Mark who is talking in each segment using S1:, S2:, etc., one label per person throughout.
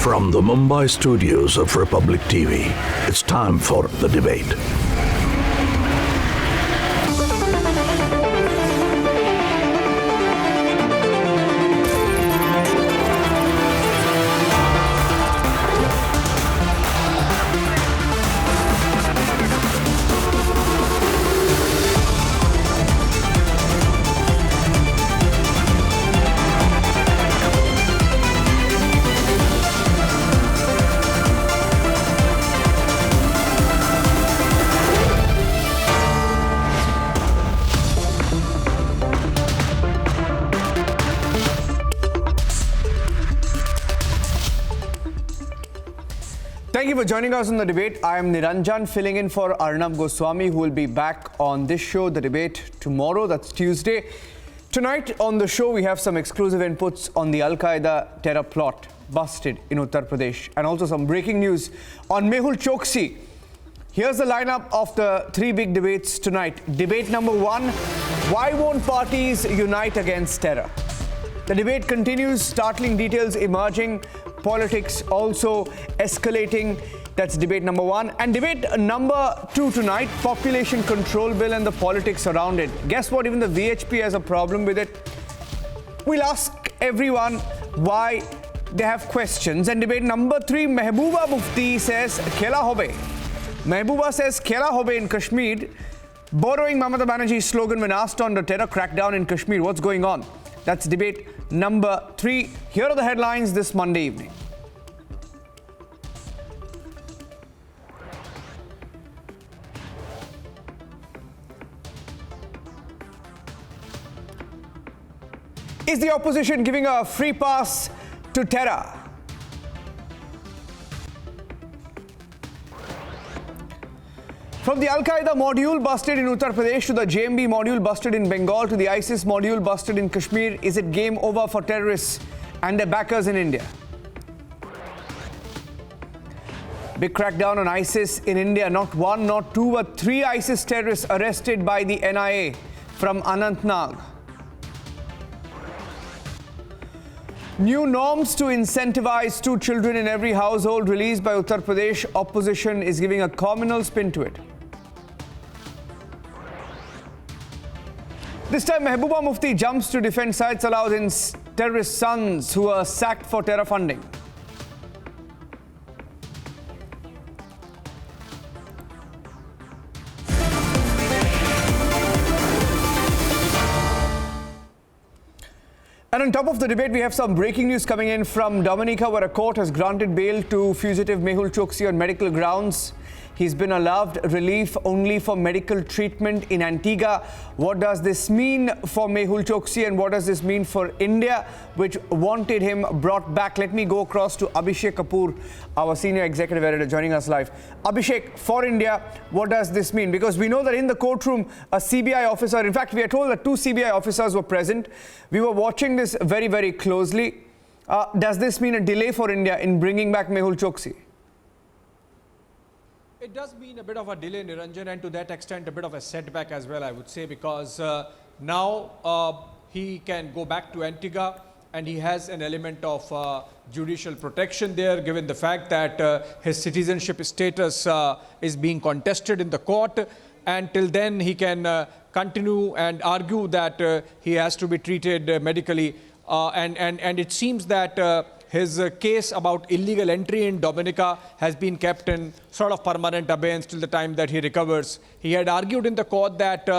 S1: From the Mumbai studios of Republic TV, it's time for The Debate.
S2: Thank you for joining us on The Debate. I am Niranjan, filling in for Arnab Goswami, who will be back on this show, The Debate, tomorrow. That's Tuesday. Tonight on the show, we have some exclusive inputs on the Al-Qaeda terror plot busted in Uttar Pradesh, and also some breaking news on Mehul Choksi. Here's the lineup of the three big debates tonight. Debate number one, why won't parties unite against terror? The debate continues, startling details emerging, politics also escalating. That's debate number one. And debate number two tonight, population control bill and the politics around it. Guess what? Even the VHP has a problem with it. We'll ask everyone why they have questions. And debate number three, Mehbooba Mufti says, Khela hobe. Mehbooba says, Khela hobe in Kashmir. Borrowing Mamata Banerjee's slogan when asked on the terror crackdown in Kashmir. What's going on? That's debate number three. Here are the headlines this Monday evening. Is the opposition giving a free pass to terror? From the Al-Qaeda module busted in Uttar Pradesh to the JMB module busted in Bengal to the ISIS module busted in Kashmir, is it game over for terrorists and their backers in India? Big crackdown on ISIS in India. Not one, not two, but three ISIS terrorists arrested by the NIA from Anantnag. New norms to incentivize 2 children in every household released by Uttar Pradesh. Opposition is giving a communal spin to it. This time, Mehbooba Mufti jumps to defend Syed Salahuddin's terrorist sons who were sacked for terror funding. And on top of the debate, we have some breaking news coming in from Dominica, where a court has granted bail to fugitive Mehul Choksi on medical grounds. He's been allowed relief only for medical treatment in Antigua. What does this mean for Mehul Choksi, and what does this mean for India, which wanted him brought back? Let me go across to Abhishek Kapoor, our senior executive editor, joining us live. Abhishek, for India, what does this mean? Because we know that in the courtroom, a CBI officer, in fact, we are told that 2 CBI officers were present. We were watching this very, very closely. Does this mean a delay for India in bringing back Mehul Choksi?
S3: It does mean a bit of a delay, Niranjan, and to that extent a bit of a setback as well, I would say, because now he can go back to Antigua and he has an element of judicial protection there, given the fact that his citizenship status is being contested in the court, and till then he can continue and argue that he has to be treated medically, and it seems that his case about illegal entry in Dominica has been kept in sort of permanent abeyance till the time that he recovers. He had argued in the court that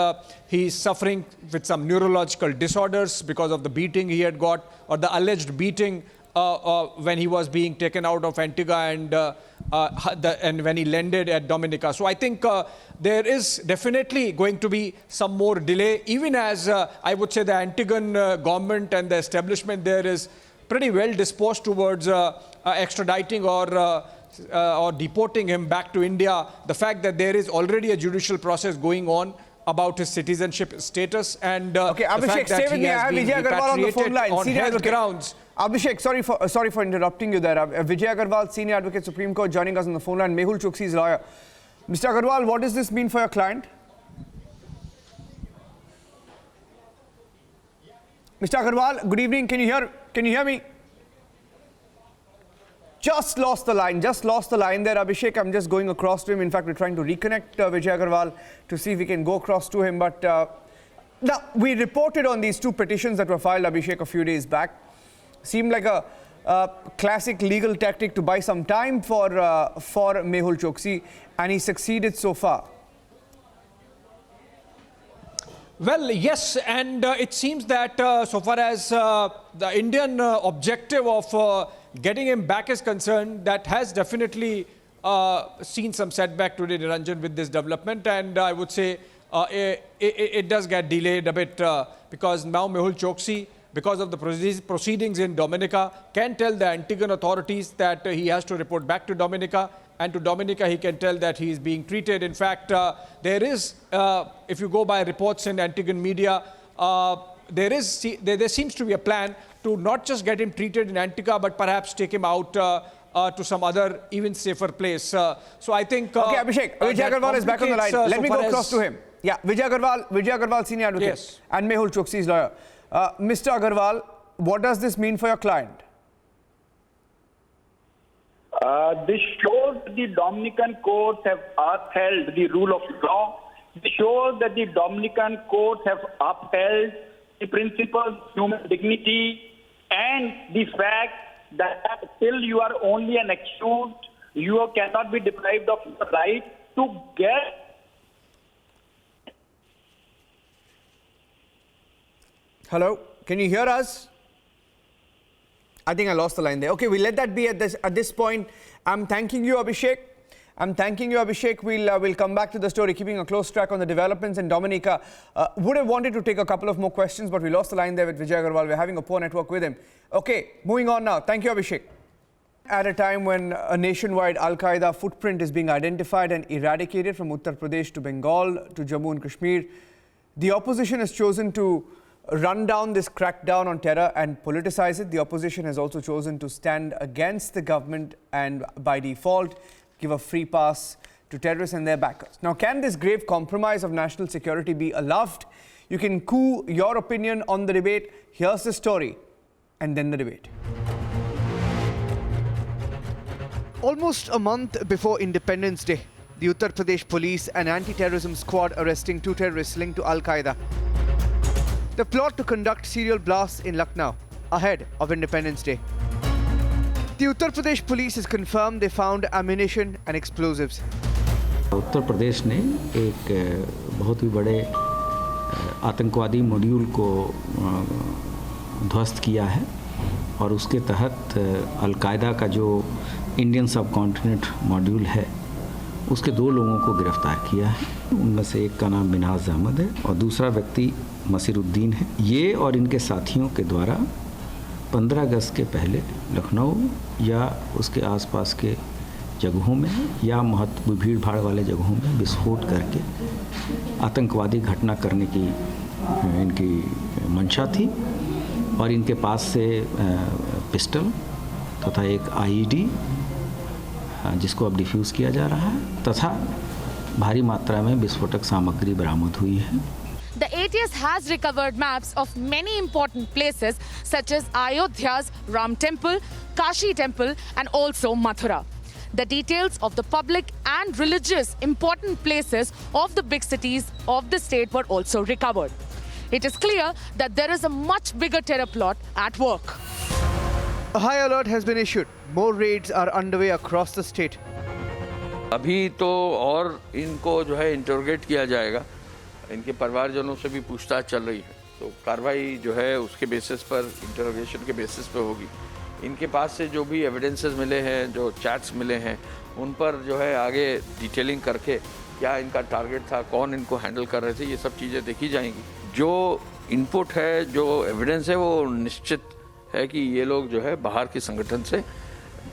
S3: he is suffering with some neurological disorders because of the beating he had got, or the alleged beating when he was being taken out of Antigua and when he landed at Dominica. So I think there is definitely going to be some more delay, even as I would say the Antiguan government and the establishment there is pretty well disposed towards extraditing or deporting him back to India. The fact that there is already a judicial process going on about his citizenship status, and
S2: okay, Abhishek, stay with me. I have Vijay Agarwal on the phone line.
S3: On health grounds.
S2: Abhishek, sorry for interrupting you there. Vijay Agarwal, senior advocate, Supreme Court, joining us on the phone line. Mehul Choksi's lawyer. Mr. Agarwal, what does this mean for your client? Mr. Agarwal, good evening. Can you hear me? just lost the line there, Abhishek. I'm just going across to him. In fact, we're trying to reconnect Vijay Agarwal to see if we can go across to him. But now, we reported on these two petitions that were filed, Abhishek, a few days back. Seemed like a classic legal tactic to buy some time for Mehul Choksi, and he succeeded so far.
S3: Well, yes, and it seems that so far as the Indian objective of getting him back is concerned, that has definitely seen some setback today, Niranjan, with this development. And I would say it does get delayed a bit because now Mehul Choksi, because of the proceedings in Dominica, can tell the Antiguan authorities that he has to report back to Dominica. And to Dominica, he can tell that he is being treated. In fact, there is, if you go by reports in Antiguan media, there seems to be a plan to not just get him treated in Antigua, but perhaps take him out to some other even safer place. So I think...
S2: Okay, Abhishek, Vijay Agarwal is back on the line. Let me go across to him. Yeah, Vijay Agarwal, senior advocate,
S3: yes,
S2: and Mehul Choksi's lawyer. Mr. Agarwal, what does this mean for your client?
S4: This shows the Dominican courts have upheld the rule of law. This shows that the Dominican courts have upheld the principles of human dignity and the fact that till you are only an accused, you cannot be deprived of the right to get.
S2: Hello, can you hear us? I think I lost the line there. Okay, we'll let that be at this point. I'm thanking you, Abhishek. We'll come back to the story, keeping a close track on the developments in Dominica. Would have wanted to take a couple of more questions, but we lost the line there with Vijay Agarwal. We're having a poor network with him. Okay, moving on now. Thank you, Abhishek. At a time when a nationwide Al-Qaeda footprint is being identified and eradicated from Uttar Pradesh to Bengal to Jammu and Kashmir, the opposition has chosen to run down this crackdown on terror and politicize it. The opposition has also chosen to stand against the government and by default give a free pass to terrorists and their backers. Now, can this grave compromise of national security be allowed? You can coo your opinion on the debate. Here's the story and then the debate. Almost a month before Independence Day, the Uttar Pradesh police and anti-terrorism squad arresting two terrorists linked to Al-Qaeda. The plot to conduct serial blasts in Lucknow ahead of Independence Day. The Uttar Pradesh police has confirmed they found ammunition and explosives.
S5: Uttar Pradesh ने एक बहुत ही बड़े आतंकवादी module को ध्वस्त किया है और उसके तहत अल-कायदा का जो इंडियन सब कॉन्टिनेंट मॉड्यूल है उसके दो लोगों को गिरफ्तार किया है। उनमें से एक का नाम बिनाज अहमद है और दूसरा व्यक्ति मसीरुद्दीन है। ये और इनके साथियों के द्वारा 15 अगस्त के पहले लखनऊ या उसके आसपास के जगहों में या महत्व भीड़ भाड़ वाले जगहों में विस्फोट करके आतंकवादी घटना करने की इनकी मंशा थी और इनके पास से पिस्टल तथा एक आईईडी जिसको अब डिफ्यूज़ किया जा रहा है तथा भारी मात्रा में विस्फोटक सामग्री बरामद हुई है।
S6: The ATS has recovered maps of many important places such as Ayodhya's Ram Temple, Kashi Temple and also Mathura. The details of the public and religious important places of the big cities of the state were also recovered. It is clear that there is a much bigger terror plot at work.
S2: A high alert has been issued. More raids are underway across the state.
S7: अभी तो और इनको जो है interrogate किया जाएगा, इनके परिवारजनों से भी पूछताछ चल रही है, तो कार्रवाई जो है उसके बेसिस पर इंटरोगेशन के बेसिस पर होगी। इनके पास से जो भी एविडेंसेस मिले हैं, जो चैट्स मिले हैं, उन पर जो है आगे डिटेलिंग करके क्या इनका टारगेट था, कौन इनको हैंडल कर रहे थे, ये सब चीज़ें देखी जाएंगी। जो इनपुट है, जो एविडेंस है, वो निश्चित है कि ये लोग जो है बाहर के संगठन से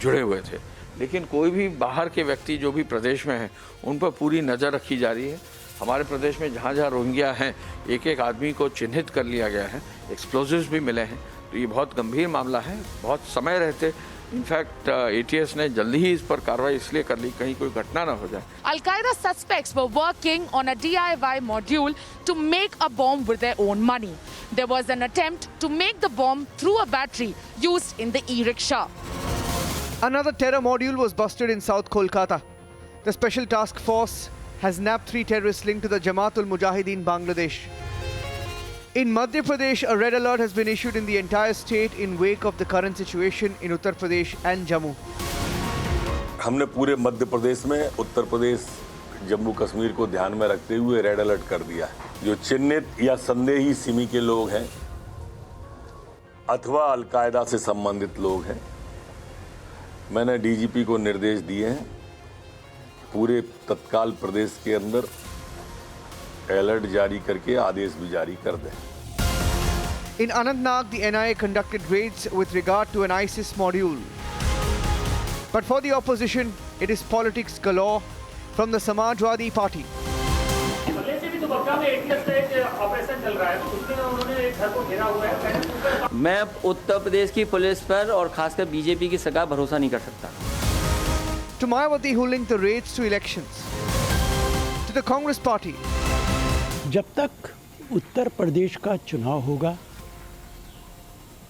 S7: जुड़े हुए थे, लेकिन कोई भी बाहर के व्यक्ति जो भी प्रदेश में हैं उन पर पूरी नज़र रखी जा रही है। हमारे प्रदेश में जहाँ जहाँ रोहिंग्या हैं, एक एक आदमी को चिन्हित कर लिया गया है, एक्सप्लोजिव्स भी मिले हैं, तो ये बहुत गंभीर मामला है। बहुत समय रहते इनफैक्ट ATS ने जल्दी ही इस पर कार्रवाई इसलिए कर ली कहीं कोई घटना ना हो जाए।
S6: Al-Qaeda suspects were working on a DIY module to make a bomb with their own money. There was an attempt to make the bomb through a battery used in the e-rickshaw.
S2: Another terror module was busted in South Kolkata. The special task force has nabbed 3 terrorists linked to the Jamaat-ul-Mujahideen Bangladesh. In Madhya Pradesh, a red alert has been issued in the entire state in wake of the current situation in Uttar Pradesh and Jammu.
S8: हमने पूरे मध्य प्रदेश में उत्तर प्रदेश जम्मू कश्मीर को ध्यान में रखते हुए red alert कर दिया है। जो चिन्हित या संदेही सिमी के लोग हैं अथवा अल-कायदा से संबंधित लोग हैं, मैंने डीजीपी को निर्देश दिए हैं पूरे तत्काल प्रदेश के अंदर अलर्ट जारी करके आदेश भी जारी कर दें।
S2: In Anantnag, the NIA conducted raids with regard to an ISIS module. But for the opposition, it is politics galore from the Samajwadi Party.
S9: मैं उत्तर प्रदेश की पुलिस पर और खासकर बीजेपी की सगा भरोसा नहीं कर सकता।
S2: To Mayawati, who linked the raids to elections. To the Congress Party.
S10: जब तक उत्तर प्रदेश का चुनाव होगा,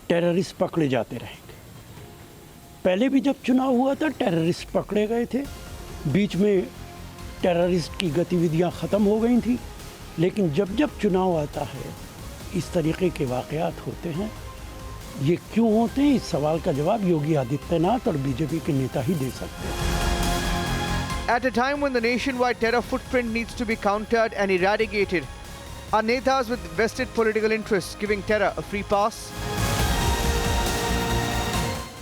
S10: टेररिस्ट पकड़े जाते रहेंगे। पहले भी जब चुनाव हुआ था, टेररिस्ट पकड़े गए थे। बीच में टेररिस्ट की गतिविधियां ख़त्म हो गई थी, लेकिन जब जब चुनाव आता है, इस तरीके के वाक़यात होते हैं। ये क्यों होते हैं, इस सवाल का जवाब योगी आदित्यनाथ और बीजेपी के नेता ही दे सकते हैं।
S2: At a time when the nationwide terror footprint needs to be countered and eradicated, are netas with vested political interests giving terror a free pass?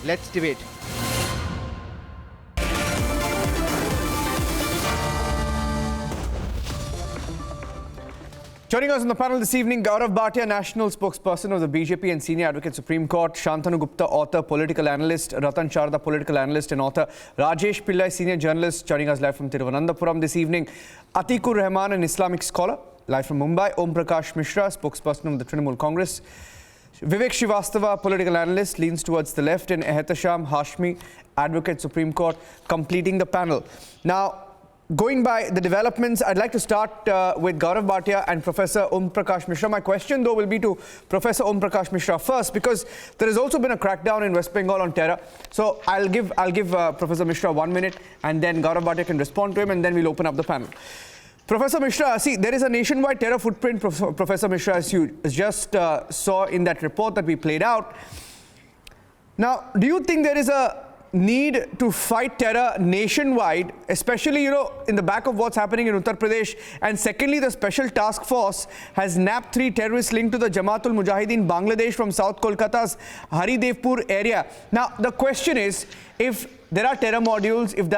S2: Let's debate. Joining us on the panel this evening, Gaurav Bhatia, national spokesperson of the BJP and senior advocate Supreme Court, Shantanu Gupta, author, political analyst, Ratan Sharda, political analyst and author, Rajesh Pillai, senior journalist, joining us live from Thiruvananthapuram this evening, Atikur Rahman, an Islamic scholar, live from Mumbai, Om Prakash Mishra, spokesperson of the Trinamool Congress, Vivek Srivastava, political analyst, leans towards the left, and Ehtasham Hashmi, advocate, Supreme Court, completing the panel. Now, going by the developments, I'd like to start with Gaurav Bhatia and Professor Om Prakash Mishra. My question, though, will be to Professor Om Prakash Mishra first, because there has also been a crackdown in West Bengal on terror. So I'll give Professor Mishra 1 minute, and then Gaurav Bhatia can respond to him, and then we'll open up the panel. Professor Mishra, see, there is a nationwide terror footprint, Professor Mishra, as you just saw in that report that we played out. Now, do you think there is a need to fight terror nationwide, especially, in the back of what's happening in Uttar Pradesh? And secondly, the special task force has nabbed 3 terrorists linked to the Jamaat-ul-Mujahideen Bangladesh from South Kolkata's Haridevpur area. Now, the question is, if there are terror modules, if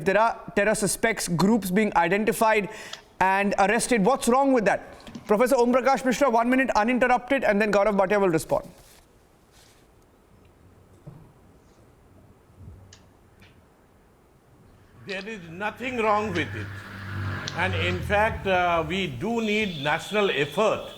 S2: there are terror suspects, groups being identified and arrested, what's wrong with that? Professor Om Prakash Mishra, 1 minute uninterrupted, and then Gaurav Bhatia will respond.
S11: There is nothing wrong with it. And in fact, we do need national effort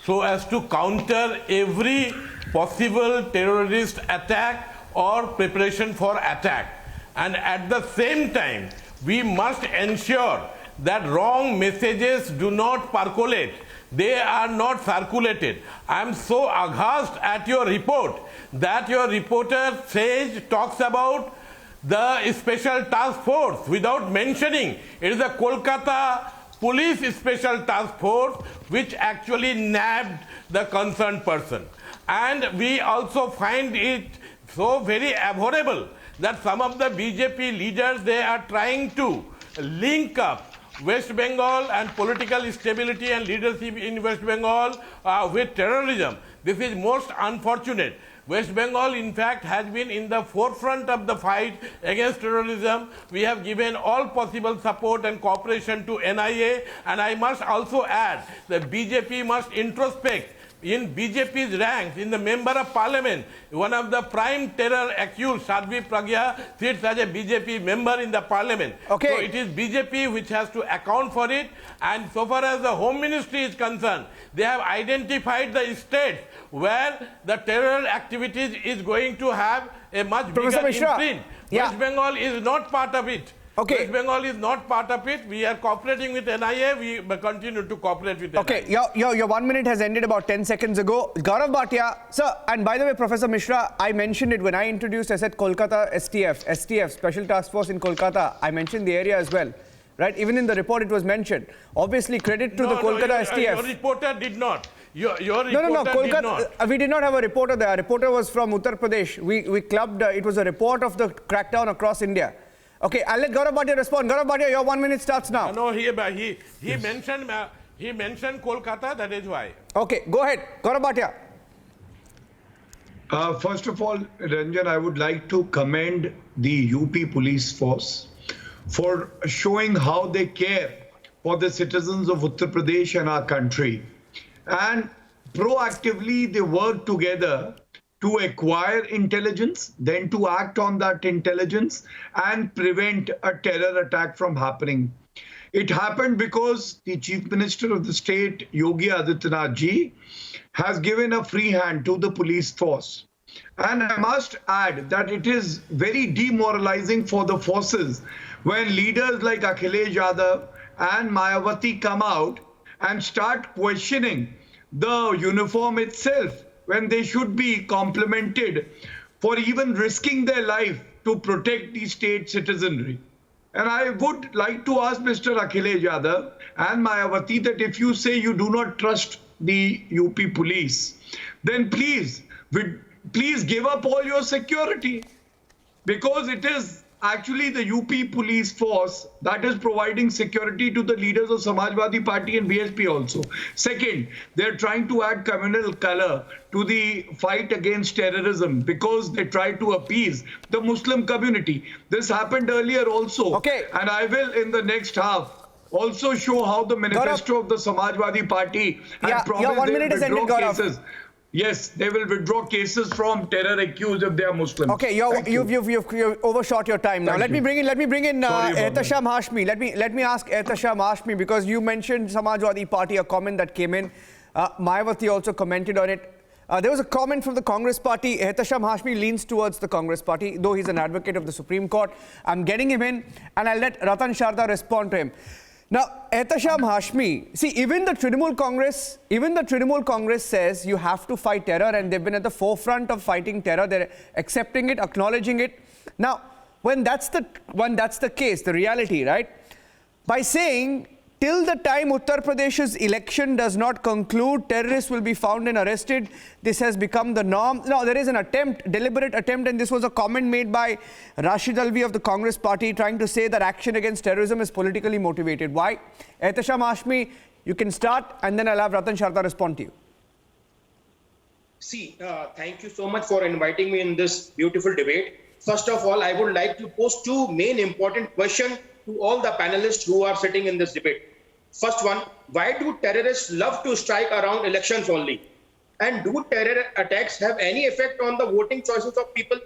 S11: so as to counter every possible terrorist attack or preparation for attack. And at the same time, we must ensure that wrong messages do not percolate. They are not circulated. I am so aghast at your report that your reporter talks about the special task force without mentioning it is the Kolkata Police Special Task Force which actually nabbed the concerned person. And we also find it so very abhorrible that some of the BJP leaders, they are trying to link up West Bengal and political stability and leadership in West Bengal with terrorism. This is most unfortunate. West Bengal, in fact, has been in the forefront of the fight against terrorism. We have given all possible support and cooperation to NIA, and I must also add that BJP must introspect. In BJP's ranks, in the member of parliament, one of the prime terror accused, Sadhvi Pragya, sits as a BJP member in the parliament.
S2: Okay.
S11: So it is BJP which has to account for it. And so far as the Home Ministry is concerned, they have identified the states where the terror activities is going to have a much bigger imprint.
S2: Yeah.
S11: West Bengal is not part of it.
S2: Okay.
S11: West Bengal is not part of it. We are cooperating with NIA. We continue to cooperate with
S2: Okay,
S11: NIA.
S2: your 1 minute has ended about 10 seconds ago. Gaurav Bhatia, sir, and by the way, Professor Mishra, I mentioned it when I introduced, I said Kolkata STF, Special Task Force in Kolkata. I mentioned the area as well, right? Even in the report it was mentioned. Obviously, credit to the Kolkata STF.
S11: Your reporter did not. Your reporter
S2: No,
S11: did
S2: Kolkata,
S11: not.
S2: we did not have a reporter there. Our reporter was from Uttar Pradesh. We clubbed, it was a report of the crackdown across India. Okay, I'll let Gaurav Bhatia respond. Gaurav Bhatia, your 1 minute starts now.
S11: No, he mentioned Kolkata, that is why.
S2: Okay, go ahead. Gaurav Bhatia.
S12: First of all, Ranjan, I would like to commend the UP police force for showing how they care for the citizens of Uttar Pradesh and our country. And proactively, they work together to acquire intelligence, then to act on that intelligence and prevent a terror attack from happening. It happened because the Chief Minister of the state, Yogi Adityanath ji, has given a free hand to the police force. And I must add that it is very demoralizing for the forces when leaders like Akhilesh Yadav and Mayawati come out and start questioning the uniform itself, when they should be complimented for even risking their life to protect the state citizenry. And I would like to ask Mr. Akhilesh Yadav and Mayawati that if you say you do not trust the UP police, then please give up all your security, because it is actually the UP police force that is providing security to the leaders of Samajwadi Party and BSP also. Second, they're trying to add communal color to the fight against terrorism because they try to appease the Muslim community. This happened earlier also.
S2: Okay.
S12: And I will, in the next half, also show how the manifesto of the Samajwadi Party had promised
S2: your 1 minute is ended, Gaurav.
S12: cases. Yes, they will withdraw cases from terror accused if they are Muslims.
S2: Okay, you've overshot your time now.
S12: Thank
S2: let me bring in Ehtasham Hashmi. Let me ask Ehtasham Hashmi, because you mentioned Samajwadi Party, a comment that came in. Mayawati also commented on it. There was a comment from the Congress Party. Ehtasham Hashmi leans towards the Congress Party, though he's an advocate of the Supreme Court. I'm getting him in, and I'll let Ratan Sharda respond to him. Now, Ehtasham Hashmi, see, even the Trinamool Congress says you have to fight terror, and they've been at the forefront of fighting terror. They're accepting it, acknowledging it. Now, when that's the case, the reality, right? By saying, till the time Uttar Pradesh's election does not conclude, terrorists will be found and arrested. This has become the norm. Now, there is an deliberate attempt, and this was a comment made by Rashid Alvi of the Congress Party, trying to say that action against terrorism is politically motivated. Why? Ehtasham Hashmi, you can start, and then I'll have Ratan Sharda respond to you.
S13: See, thank you so much for inviting me in this beautiful debate. First of all, I would like to pose two main important questions to all the panelists who are sitting in this debate. First one, why do terrorists love to strike around elections only? And do terror attacks have any effect on the voting choices of people?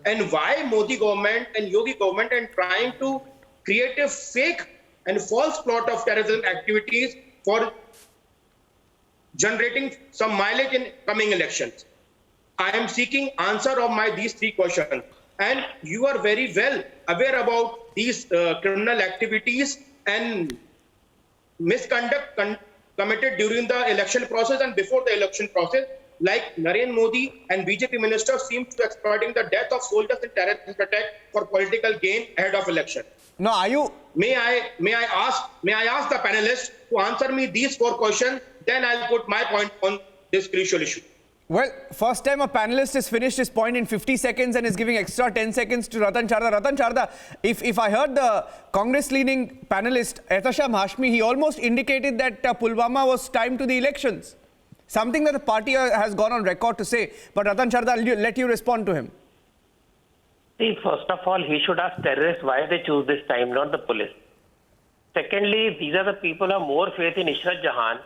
S13: And why Modi government and Yogi government are trying to create a fake and false plot of terrorism activities for generating some mileage in coming elections? I am seeking answer of these three questions. And you are very well aware about these criminal activities and misconduct committed during the election process and before the election process, like Narendra Modi and BJP ministers seem to be exploiting the death of soldiers in terrorist attack for political gain ahead of election.
S2: Now, are you?
S13: May I ask the panelists to answer me these four questions? Then I'll put my point on this crucial issue.
S2: Well, first time a panelist has finished his point in 50 seconds and is giving extra 10 seconds to Ratan Sharda. Ratan Sharda, if I heard the Congress-leaning panelist, Ehtasham Hashmi, he almost indicated that Pulwama was timed to the elections. Something that the party has gone on record to say. But Ratan Sharda, I'll let you respond to him.
S14: See, first of all, he should ask terrorists why they choose this time, not the police. Secondly, these are the people who have more faith in Ishrat Jahan.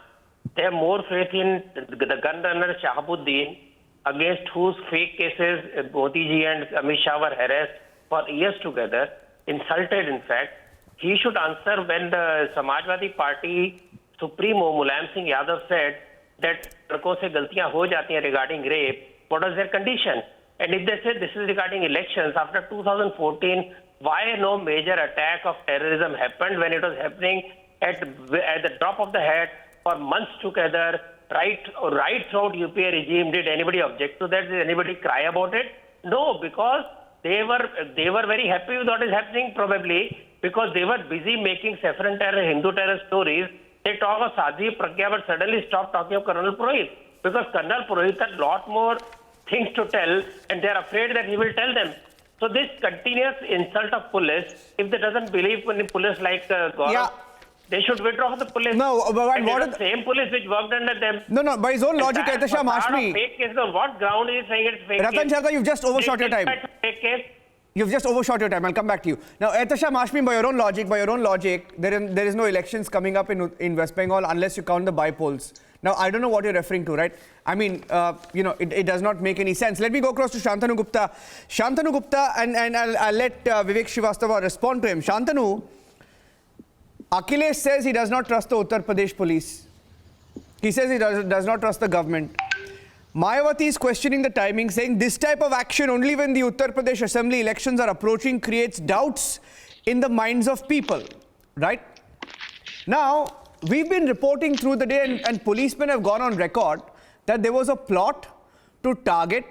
S14: They have more faith in the gun runner Shahabuddin, against whose fake cases Modi ji and Amit Shah were harassed for years together, insulted in fact. He should answer when the Samajwadi Party Supremo Mulayam Singh Yadav said that ladko se galtiyan ho jati hain regarding rape, what was their condition? And if they say this is regarding elections, after 2014, why no major attack of terrorism happened when it was happening at the drop of the hat for months together, right throughout UPA regime. Did anybody object to that? Did anybody cry about it? No, because they were very happy with what is happening, probably because they were busy making saffron terror, Hindu terror stories. They talk of Sadhvi Pragya, but suddenly stop talking of Colonel Purohit, because Colonel Purohit had a lot more things to tell, and they are afraid that he will tell them. So this continuous insult of police, if they doesn't believe in the police like Gaurav, they should withdraw from the police.
S2: No, but
S14: and
S2: what
S14: the same police which worked under them.
S2: No, by his own logic, Ehtasham Hashmi.
S14: Fake case, on what ground is he saying it's fake
S2: Ratan
S14: case?
S2: Sharda, you've just overshot your time.
S14: Fake case.
S2: You've just overshot your time. I'll come back to you. Now, Ehtasham Hashmi, by your own logic, there is no elections coming up in West Bengal unless you count the by-polls. Now, I don't know what you're referring to, right? I mean, it does not make any sense. Let me go across to Shantanu Gupta. Shantanu Gupta, and I'll let Vivek Srivastava respond to him. Shantanu, Akhilesh says he does not trust the Uttar Pradesh police. He says he does not trust the government. Mayawati is questioning the timing, saying this type of action only when the Uttar Pradesh Assembly elections are approaching creates doubts in the minds of people, right? Now, we've been reporting through the day, and policemen have gone on record that there was a plot to target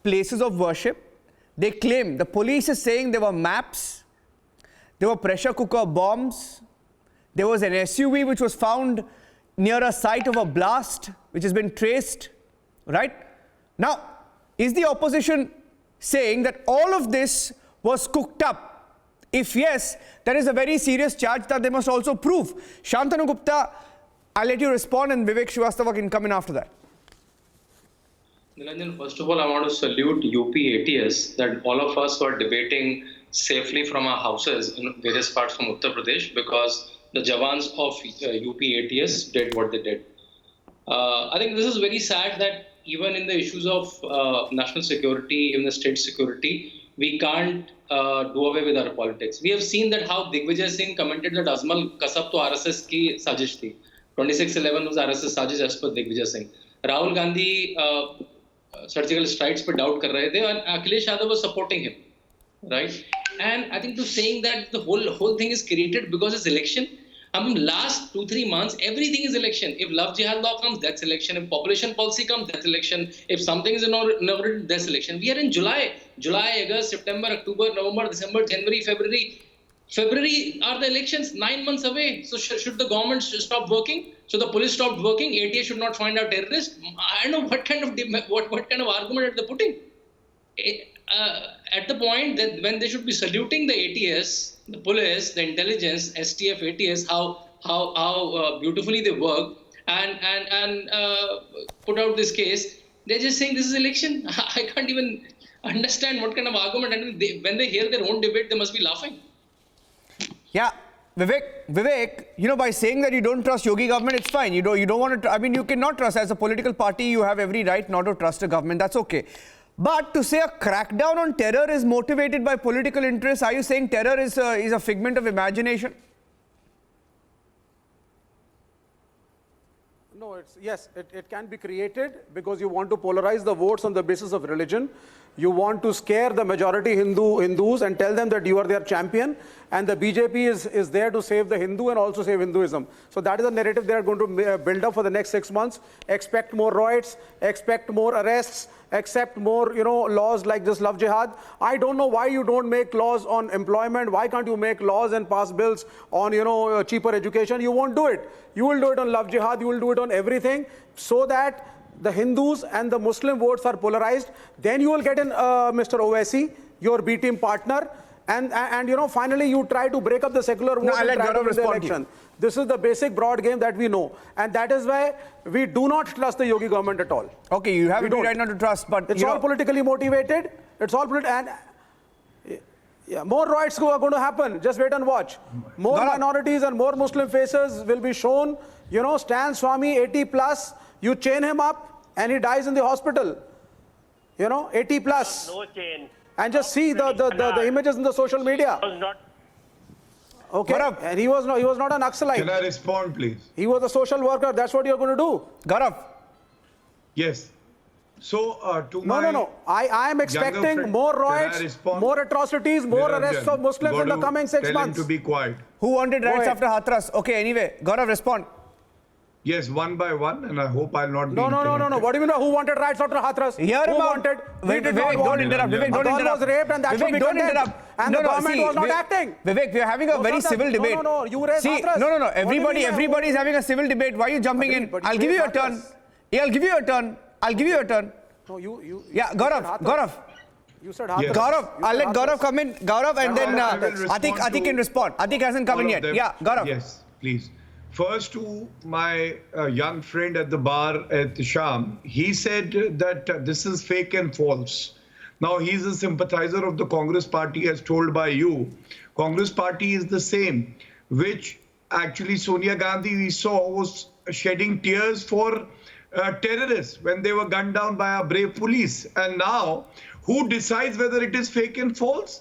S2: places of worship. They claim, the police is saying there were maps, there were pressure cooker bombs, there was an SUV which was found near a site of a blast, which has been traced. Right? Now, is the opposition saying that all of this was cooked up? If yes, that is a very serious charge that they must also prove. Shantanu Gupta, I'll let you respond, and Vivek Srivastava can come in after that.
S15: Niranjan, first of all, I want to salute UP ATS that all of us were debating safely from our houses in various parts from Uttar Pradesh, because the Jawans of UP ATS did what they did. I think this is very sad that even in the issues of national security, even the state security, we can't do away with our politics. We have seen that how Digvijay Singh commented that Azmal Kasab to RSS ki sajish thi. 26/11 was RSS sajish as per Digvijay Singh. Rahul Gandhi surgical strikes per doubt kar rahe the, and Akhilesh Yadav was supporting him, right? And I think to saying that the whole thing is created because it's election. I mean, last 2-3 months, everything is election. If love jihad law comes, that's election. If population policy comes, that's election. If something is inaugurated, that's election. We are in July, August, September, October, November, December, January, February. February are the elections, 9 months away. So should the government stop working? So the police stopped working. ATA should not find out terrorists. I don't know what kind of argument are they putting. At the point that when they should be saluting the ATS, the police, the intelligence, STF, ATS, how beautifully they work and put out this case. They're just saying this is election. I can't even understand what kind of argument. And when they hear their own debate, they must be laughing.
S2: Yeah, Vivek, by saying that you don't trust Yogi government, it's fine. You don't want to. I mean, you cannot trust. As a political party, you have every right not to trust a government. That's okay. But to say a crackdown on terror is motivated by political interests, are you saying terror is a figment of imagination?
S16: No, yes, it can be created because you want to polarize the votes on the basis of religion. You want to scare the majority Hindus and tell them that you are their champion, and the BJP is there to save the Hindu and also save Hinduism. So that is the narrative they are going to build up for the next 6 months. Expect more riots, expect more arrests, accept more, laws like this love jihad. I don't know why you don't make laws on employment. Why can't you make laws and pass bills on, cheaper education? You won't do it. You will do it on love jihad. You will do it on everything, so that the Hindus and the Muslim votes are polarized. Then you will get in Mr. Owaisi, your B team partner, and finally you try to break up the secular vote and try to win the election. This is the basic broad game that we know, and that is why we do not trust the Yogi government at all.
S2: Okay, you have every right not to trust, but
S16: it's all politically motivated. It's all and more riots are going to happen. Just wait and watch. More minorities and more Muslim faces will be shown. Stan Swami, 80+, you chain him up and he dies in the hospital. 80+.
S14: No chain.
S16: And just see the images in the social media. Okay, and he was not an Naxalite.
S12: Can I respond, please?
S16: He was a social worker. That's what you're going to do.
S2: Gaurav.
S12: Yes. So, to my
S16: No. I am expecting
S12: friend,
S16: more
S12: can I
S16: riots,
S12: respond?
S16: more atrocities, more
S12: Niranjan,
S16: arrests of Muslims in the
S12: got to
S16: coming 6
S12: tell
S16: months.
S12: him to be quiet.
S2: Who wanted riots
S16: ahead.
S2: after Hathras? Okay, anyway, Gaurav, respond.
S12: Yes, one by one, and I hope I'll not be
S16: No. What do you mean? Who wanted riots after Hathras?
S2: Hear
S16: Who
S2: him out.
S16: wanted? We did not
S2: Vivek,
S16: want
S2: don't interrupt. Vivek,
S16: A
S2: don't
S16: girl
S2: interrupt.
S16: was raped and that should
S2: Vivek,
S16: be
S2: don't
S16: condemned.
S2: interrupt.
S16: And the government was not acting.
S2: Vivek, we are having a very civil debate.
S16: No. You raised
S2: See,
S16: Hathras.
S2: no.
S16: What do you mean?
S2: Everybody is having a civil debate. Why are you jumping in?
S16: But you
S2: I'll give you a
S16: raised
S2: turn.
S16: Hathras.
S2: Yeah, I'll give you a turn.
S16: No, you.
S2: Yeah, Gaurav.
S16: You said
S12: Yes.
S16: Hathras.
S2: Gaurav, I'll let Gaurav come in. Gaurav, and then
S12: I will respond
S2: Atik can
S12: to
S2: respond. Atik hasn't come
S12: all
S2: in
S12: of
S2: yet.
S12: them.
S2: Yeah, Gaurav.
S12: Yes, please. First, to my young friend at the bar at Sham, he said that this is fake and false. Now, he's a sympathizer of the Congress party, as told by you. Congress party is the same, which actually Sonia Gandhi, we saw, was shedding tears for terrorists when they were gunned down by our brave police. And now, who decides whether it is fake and false?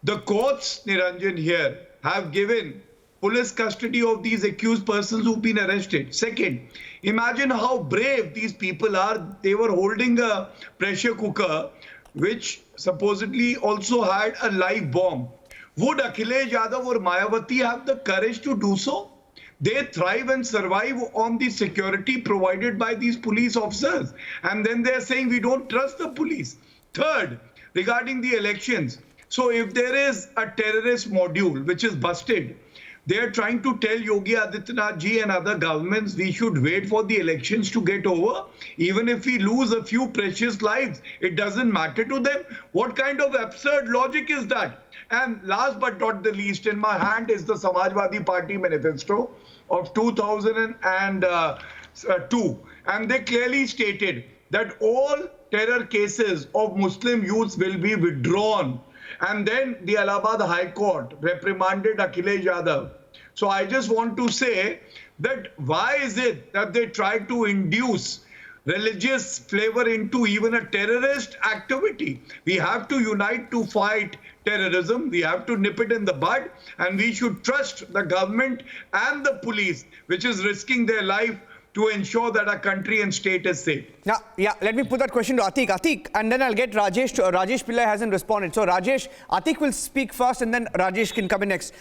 S12: The courts, Niranjan, here have given police custody of these accused persons who've been arrested. Second, imagine how brave these people are. They were holding a pressure cooker, which supposedly also had a live bomb. Would Akhilesh Yadav or Mayawati have the courage to do so? They thrive and survive on the security provided by these police officers. And then they're saying we don't trust the police. Third, regarding the elections. So if there is a terrorist module which is busted, they are trying to tell Yogi Adityanath ji and other governments we should wait for the elections to get over. Even if we lose a few precious lives, it doesn't matter to them. What kind of absurd logic is that? And last but not the least, in my hand is the Samajwadi Party manifesto of 2002. And they clearly stated that all terror cases of Muslim youths will be withdrawn. And then the Allahabad High Court reprimanded Akhilesh Yadav. So I just want to say that why is it that they try to induce religious flavor into even a terrorist activity? We have to unite to fight terrorism. We have to nip it in the bud, and we should trust the government and the police, which is risking their life to ensure that our country and state is safe.
S2: Yeah, let me put that question to Atik, and then I'll get Rajesh. Rajesh Pillai hasn't responded. So Rajesh, Atik will speak first, and then Rajesh can come in next.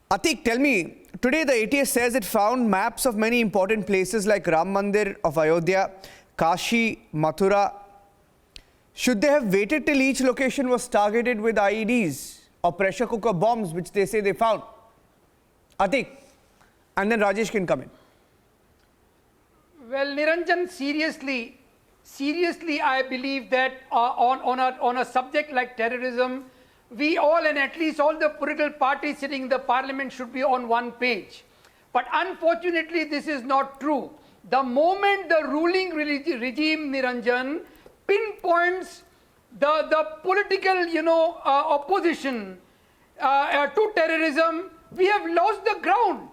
S2: Atik, tell me, today the ATS says it found maps of many important places like Ram Mandir of Ayodhya, Kashi, Mathura. Should they have waited till each location was targeted with IEDs or pressure cooker bombs, which they say they found? Atik, and then Rajesh can come in.
S17: Well, Niranjan, seriously, I believe that on a subject like terrorism, we all, and at least all the political parties sitting in the parliament, should be on one page. But unfortunately, this is not true. The moment the ruling regime, Niranjan, pinpoints the political, opposition to terrorism, we have lost the ground.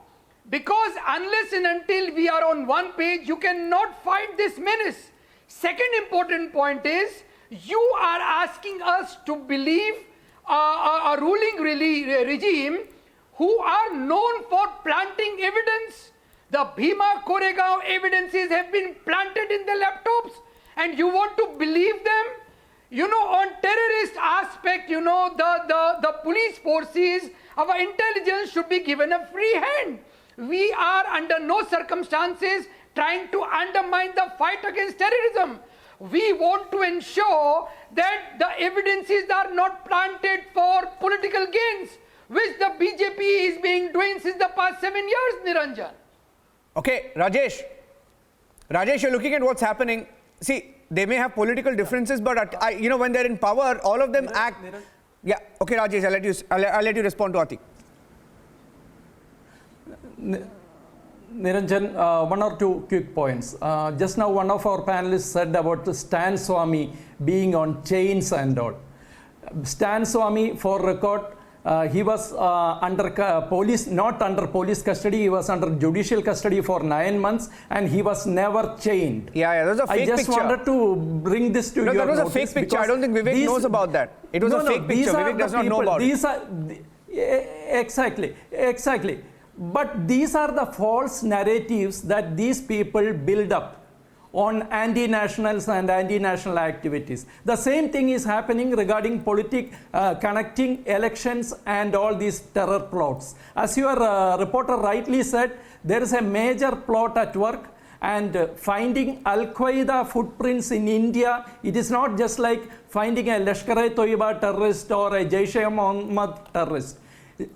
S17: Because unless and until we are on one page, you cannot fight this menace. Second important point is, you are asking us to believe a ruling regime who are known for planting evidence. The Bhima Koregaon evidences have been planted in the laptops, and you want to believe them? On terrorist aspect, the police forces, our intelligence should be given a free hand. We are under no circumstances trying to undermine the fight against terrorism. We want to ensure that the evidences are not planted for political gains, which the BJP is being doing since the past 7 years, Niranjan.
S2: Okay, Rajesh, you're looking at what's happening. See, they may have political differences, but when they're in power, all of them act. Yeah, okay, Rajesh, I'll let you respond to Atik.
S18: Niranjan, one or two quick points. Just now, one of our panelists said about Stan Swamy being on chains and all. Stan Swamy, for record, he was under police, not under police custody, he was under judicial custody for 9 months, and he was never chained.
S2: Yeah, that was a fake picture.
S18: I just wanted to bring this to your notice.
S2: That was a fake picture. I don't think Vivek knows about that. It was a fake picture. Vivek does not know about it.
S18: Exactly. But these are the false narratives that these people build up on anti-nationals and anti-national activities. The same thing is happening regarding connecting elections and all these terror plots. As your reporter rightly said, there is a major plot at work, and finding Al-Qaeda footprints in India, it is not just like finding a Lashkar-e-Toiba terrorist or a Jaish-e-Mohammed terrorist.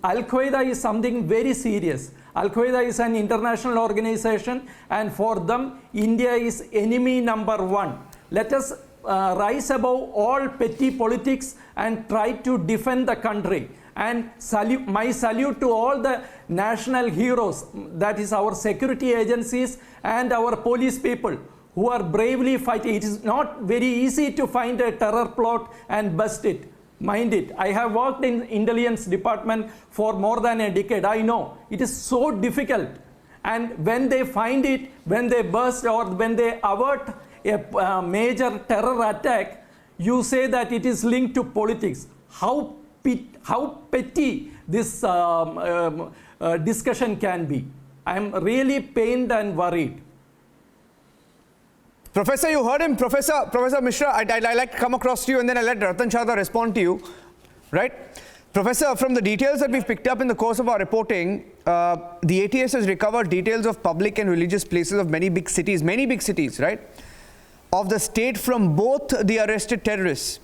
S18: Al-Qaeda is something very serious. Al-Qaeda is an international organization, and for them, India is enemy number one. Let us rise above all petty politics and try to defend the country. And my salute to all the national heroes, that is our security agencies and our police people who are bravely fighting. It is not very easy to find a terror plot and bust it. Mind it, I have worked in intelligence department for more than a decade. I know it is so difficult. And when they find it, when they bust or when they avert a major terror attack, you say that it is linked to politics. How petty this discussion can be. I am really pained and worried.
S2: Professor, you heard him. Professor Mishra, I'd like to come across to you and then I'll let Ratan Chadha respond to you. Right? Professor, from the details that we've picked up in the course of our reporting, the ATS has recovered details of public and religious places of many big cities, right, of the state from both the arrested terrorists.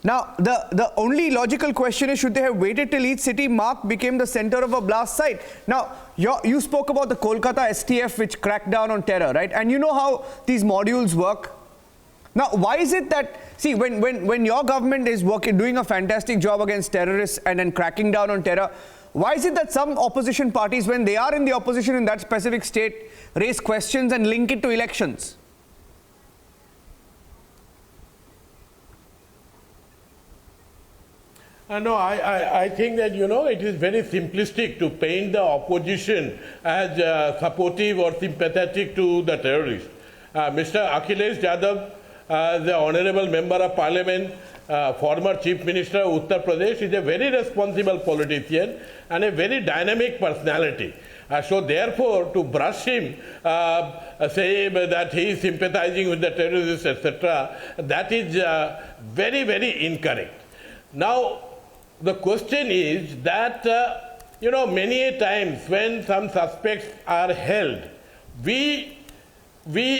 S2: Now, the only logical question is, should they have waited till each city mark became the center of a blast site? Now, you spoke about the Kolkata STF, which cracked down on terror, right? And you know how these modules work. Now, why is it that, see, when your government is doing a fantastic job against terrorists and then cracking down on terror, why is it that some opposition parties, when they are in the opposition in that specific state, raise questions and link it to elections?
S11: No, I think that, it is very simplistic to paint the opposition as supportive or sympathetic to the terrorists. Mr. Akhilesh Yadav, the Honorable Member of Parliament, former Chief Minister of Uttar Pradesh, is a very responsible politician and a very dynamic personality. So therefore, to brush him, say that he is sympathizing with the terrorists, etc., that is very, very incorrect. Now, the question is that, many a times when some suspects are held, we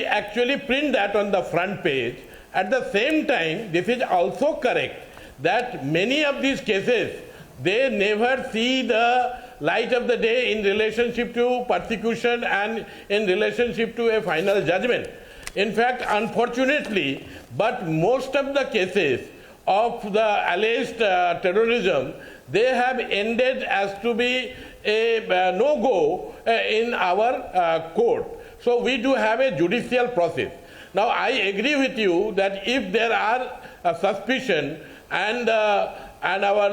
S11: actually print that on the front page. At the same time, this is also correct that many of these cases, they never see the light of the day in relationship to persecution and in relationship to a final judgment. In fact, unfortunately, but most of the cases of the alleged terrorism, they have ended as to be a no-go in our court. So we do have a judicial process. Now, I agree with you that if there are a suspicion and our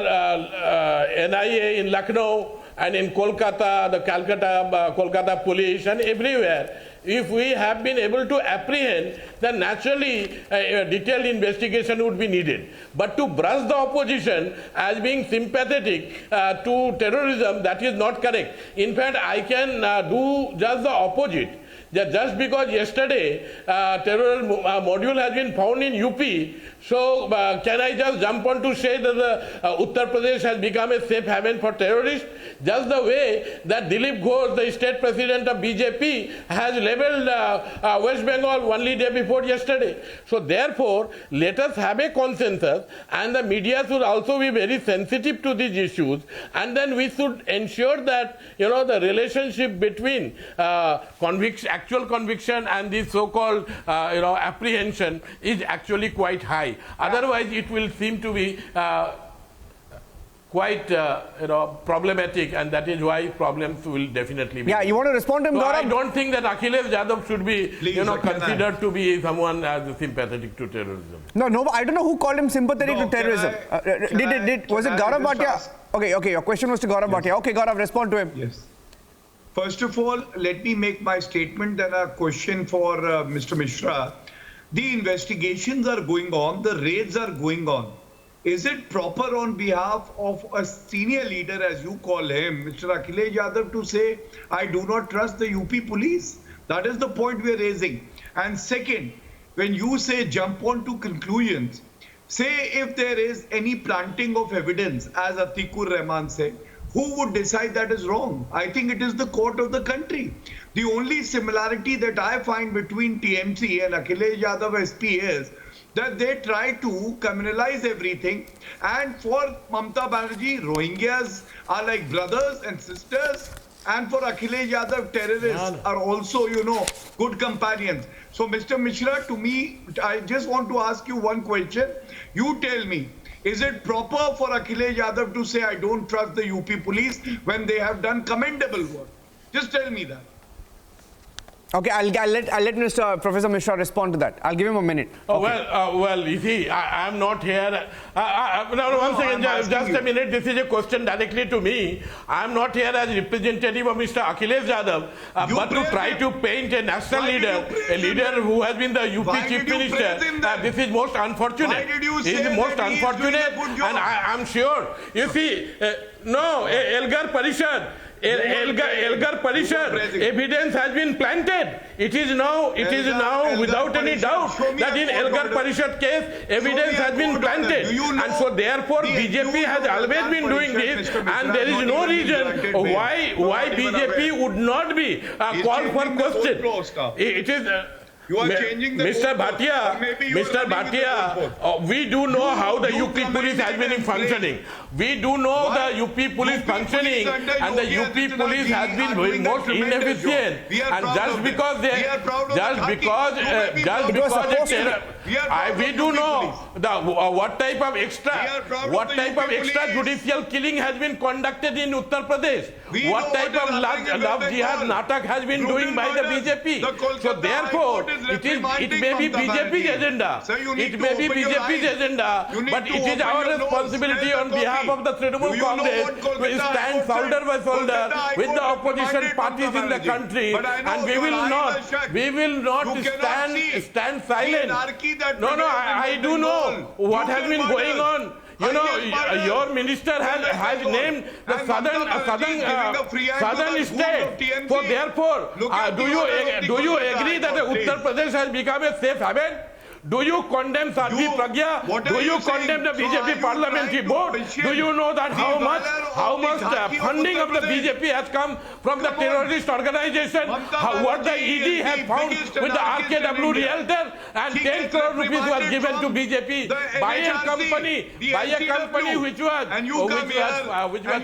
S11: NIA in Lucknow and in Kolkata, the Kolkata police and everywhere, if we have been able to apprehend, then naturally a detailed investigation would be needed. But to brush the opposition as being sympathetic to terrorism, that is not correct. In fact, I can do just the opposite. Just because yesterday terror module has been found in UP, so can I just jump on to say that the Uttar Pradesh has become a safe haven for terrorists? Just the way that Dilip Ghosh, the state president of BJP, has labelled West Bengal only day before yesterday. So therefore, let us have a consensus, and the media should also be very sensitive to these issues, and then we should ensure that the relationship between actual conviction and the so-called apprehension is actually quite high. Otherwise, it will seem to be quite problematic, and that is why problems will definitely be.
S2: Yeah, you want to respond to him, Gaurav?
S11: I don't think that Akhilesh Yadav should be considered to be someone as sympathetic to terrorism.
S2: No, I don't know who called him sympathetic to terrorism. Was it Gaurav Bhatia? Okay, your question was to Gaurav Bhatia. Okay, Gaurav, respond to him.
S12: Yes. First of all, let me make my statement and a question for Mr. Mishra. The investigations are going on, the raids are going on. Is it proper on behalf of a senior leader, as you call him, Mr. Akhilesh Yadav, to say, I do not trust the UP police? That is the point we are raising. And second, when you say jump on to conclusions, say if there is any planting of evidence, as Atikur Rahman said, who would decide that is wrong? I think it is the court of the country. The only similarity that I find between TMC and Akhilesh Yadav SP is that they try to criminalize everything. And for Mamata Banerjee, Rohingyas are like brothers and sisters. And for Akhilesh Yadav, terrorists are also, good companions. So, Mr. Mishra, to me, I just want to ask you one question. You tell me, is it proper for Akhilesh Yadav to say, I don't trust the UP police when they have done commendable work? Just tell me that.
S2: Okay, I'll let Professor Mishra respond to that. I'll give him a minute.
S11: Oh, okay. Well, you see, I'm not here. No, one second, just a minute. This is a question directly to me. I'm not here as representative of Mr. Akhilesh Yadav, but to try to paint a national leader, a leader who has been the UP Chief Minister. This is most unfortunate. It is most unfortunate, and I'm sure. You see, no, Elgar Parishad. Elgar Parishad, evidence has been planted. It is now without any doubt that in Elgar Parishad case, evidence has been planted. And so therefore BJP has always been doing this, and there is no reason why BJP would not be called for question. It is...
S12: You are changing the
S11: Mr. Bhatia, we do know how the UP police has been functioning. We do know the UP police functioning, and the UP police has been most inefficient. And just because we do know what type of extrajudicial killing has been conducted in Uttar Pradesh. What type of love jihad natak has been doing by the BJP. So therefore, it may be BJP's agenda. It may be BJP's agenda, but it is our responsibility on behalf of the Trinamool Congress to stand shoulder by shoulder with the opposition parties in the country, and we will not stand silent. No, I do know what has been going on. Your minister has named the southern state. So therefore, do you agree that Uttar Pradesh has become a safe haven? Do you condemn Sadhvi Pragya? Do you condemn the BJP parliamentary board? Do you know that how much funding of the BJP has come from the terrorist organization? What the ED have found with the RKW realtor, and 10 crore rupees was given to BJP by a company which was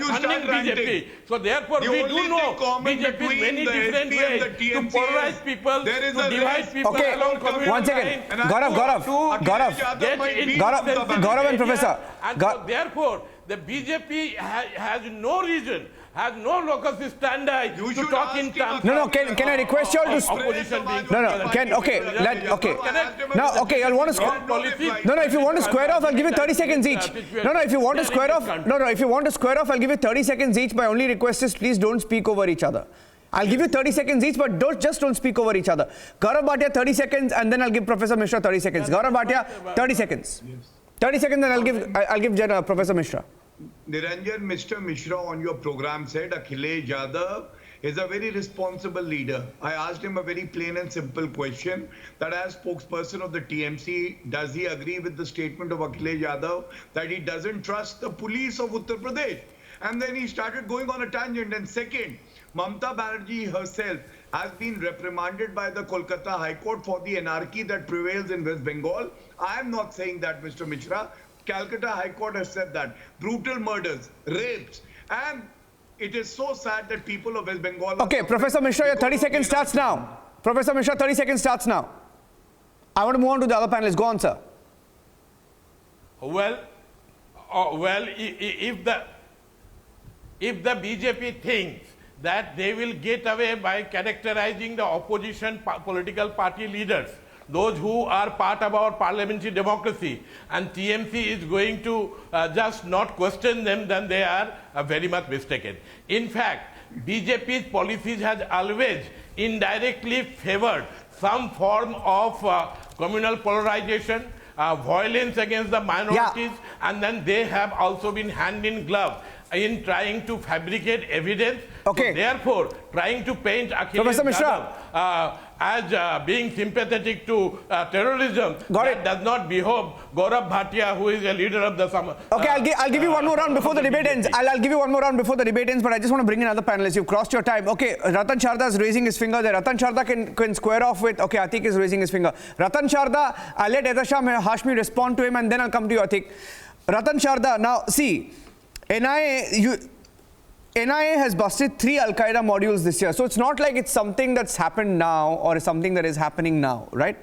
S11: funding BJP. So therefore we do know BJP many different ways to polarize people, to divide people along community.
S2: One second, Gaurav and Professor.
S11: And so therefore, the BJP has no reason, has no locus standi to talk in terms.
S2: No. Can I request you all to
S11: opposition being
S2: I'll want to if you want to square off, I'll give you 30 seconds each. If you want to square off, I'll give you 30 seconds each. My only request is please don't speak over each other. I'll give you 30 seconds each, but don't speak over each other. Gaurav Bhatia, 30 seconds, and then I'll give Professor Mishra 30 seconds. Gaurav Bhatia, 30 seconds. 30 seconds, then I'll give Professor Mishra.
S12: Niranjan, Mr. Mishra on your program said Akhilesh Yadav is a very responsible leader. I asked him a very plain and simple question that as spokesperson of the TMC, does he agree with the statement of Akhilesh Yadav that he doesn't trust the police of Uttar Pradesh? And then he started going on a tangent. And second, Mamata Banerjee herself has been reprimanded by the Kolkata High Court for the anarchy that prevails in West Bengal. I am not saying that, Mr. Mishra. Calcutta High Court has said that. Brutal murders, rapes, and it is so sad that people of West Bengal...
S2: Okay, Professor Mishra, your 30 seconds starts now. Professor Mishra, 30 seconds starts now. I want to move on to the other panelists. Go on, sir.
S11: Well, if the BJP thinks that they will get away by characterizing the opposition political party leaders, those who are part of our parliamentary democracy, and TMC is going to just not question them, then they are very much mistaken. In fact, BJP's policies has always indirectly favored some form of communal polarization, violence against the minorities, and then they have also been hand in glove. in trying to fabricate evidence.
S2: Okay.
S11: So therefore, trying to paint
S2: Professor
S11: Akhilesh
S2: Mishra.
S11: Yadav as being sympathetic to terrorism, that does not behove Gaurav Bhatia, who is a leader of the
S2: Okay, I'll give you one more round before the debate ends. I'll give you one more round before the debate ends, but I just want to bring in other panelists. You've crossed your time. Okay, Ratan Sharda is raising his finger there. Ratan Sharda can square off with, okay, Atiq is raising his finger. Ratan Sharda, I'll let Etasham Hashmi respond to him and then I'll come to you, Atiq. Ratan Sharda, now see, NIA has busted 3 Al-Qaeda modules this year. So it's not like it's something that's happened now or something that is happening now, right?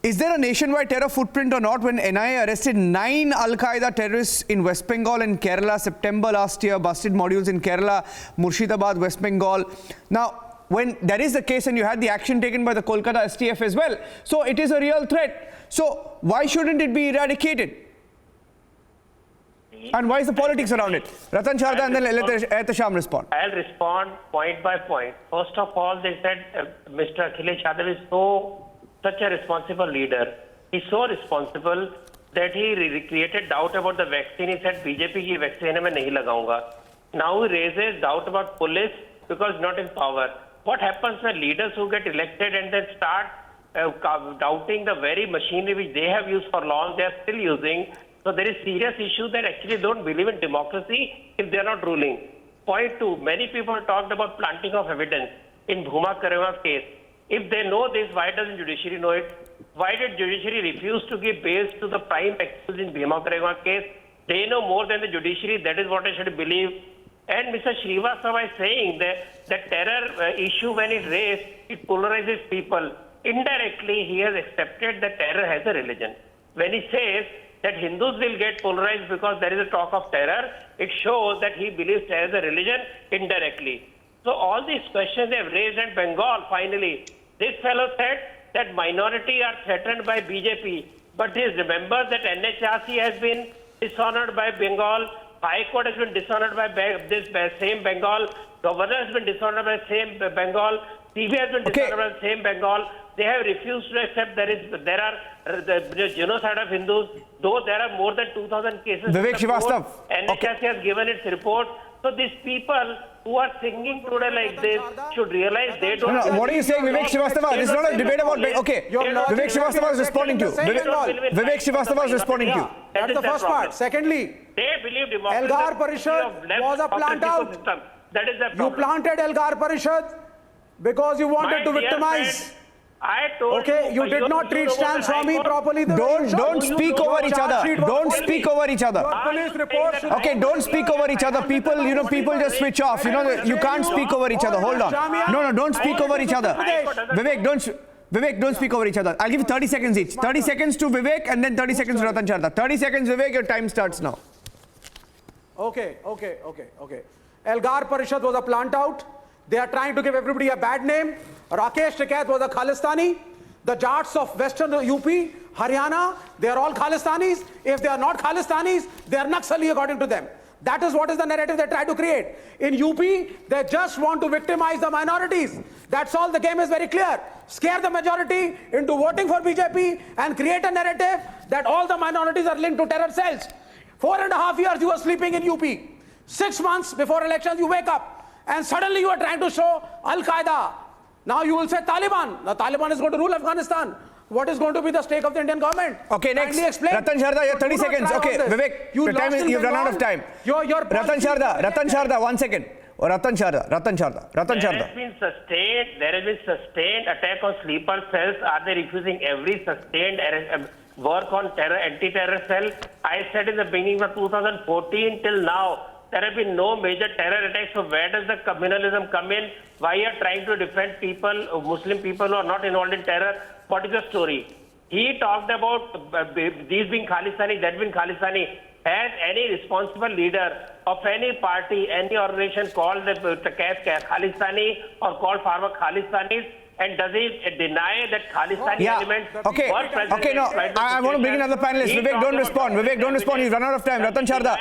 S2: Is there a nationwide terror footprint or not when NIA arrested 9 Al-Qaeda terrorists in West Bengal and Kerala September last year, busted modules in Kerala, Murshidabad, West Bengal. Now, when that is the case and you had the action taken by the Kolkata STF as well, so it is a real threat. So why shouldn't it be eradicated? And why is the politics around it? Ratan Sharda and then let Etasham respond.
S14: I'll respond point by point. First of all, they said Mr. Akhilesh Yadav is such a responsible leader. He's so responsible that he created doubt about the vaccine. He said BJP ki vaccine mein nahi lagaunga. Now he raises doubt about police because not in power. What happens when leaders who get elected and then start doubting the very machinery which they have used for long, they are still using? So there is serious issue that actually don't believe in democracy if they are not ruling. Point 2, many people talked about planting of evidence in Bhuma Karema's case. If they know this, why doesn't judiciary know it? Why did judiciary refuse to give bail to the prime accused in Bhuma Karema's case? They know more than the judiciary. That is what I should believe. And Mr. Srivastava is saying that the terror issue, when it raised, it polarizes people. Indirectly, he has accepted that terror has a religion. When he says that Hindus will get polarized because there is a talk of terror, it shows that he believes terror is a religion indirectly. So all these questions they have raised in Bengal, finally, this fellow said that minority are threatened by BJP. But please remember that NHRC has been dishonored by Bengal, High Court has been dishonored by this same Bengal, Governor has been dishonored by same Bengal, CBI has been dishonored by the same Bengal. They have refused to accept there are the genocide of Hindus, though there are more than 2,000 cases.
S2: Vivek Srivastava.
S14: NHRC has given its report. So these people who are singing today like this should realize they don't...
S2: No, what are you saying, Vivek Srivastava? This is not a debate about... Okay, Vivek Srivastava is responding to you. Vivek Srivastava is responding to you.
S16: That's the first part. Secondly,
S14: they believe democracy
S16: Elgar Parishad was a plant out.
S14: That is the problem.
S16: You planted Elgar Parishad because you wanted to victimize.
S14: I told
S16: you did not treat Stan Swami properly.
S2: Don't speak over each other. Don't speak over each other. Okay, don't speak over each other. People just switch off. You can't speak over each other. Hold on. No, don't speak over each other. Vivek, don't speak over each other. I'll give you 30 seconds each. 30 seconds to Vivek and then 30 seconds to Ratan Sharda. 30 seconds, Vivek, your time starts now.
S16: Okay. Elgar Parishad was a plant out. They are trying to give everybody a bad name. Rakesh Tikait was a Khalistani. The Jats of Western UP, Haryana, they are all Khalistanis. If they are not Khalistanis, they are Naxali according to them. That is what is the narrative they try to create. In UP, they just want to victimize the minorities. That's all. The game is very clear. Scare the majority into voting for BJP and create a narrative that all the minorities are linked to terror cells. 4.5 years you were sleeping in UP. 6 months before elections you wake up. And suddenly you are trying to show Al-Qaeda. Now you will say Taliban. Now Taliban is going to rule Afghanistan. What is going to be the stake of the Indian government?
S2: Okay, next. Ratan Sharda, you have 30 seconds. Okay, Vivek, you've run out of time. Ratan Sharda, 1 second. Ratan Sharda.
S14: There has been sustained attack on sleeper cells. Are they refusing every sustained work on terror, anti-terror cell? I said in the beginning of 2014 till now, there have been no major terror attacks. So where does the communalism come in? Why are you trying to defend people, Muslim people who are not involved in terror? What is the story? He talked about these being Khalistani, that being Khalistani. Has any responsible leader of any party, any organization called the Khalistani or called former Khalistanis? And does he deny that Khalistani element
S2: Okay.
S14: were present?
S2: Okay, no. I want to bring another panelist. Vivek, don't respond. Vivek, don't respond. He's run out of time. Ratan Sharda.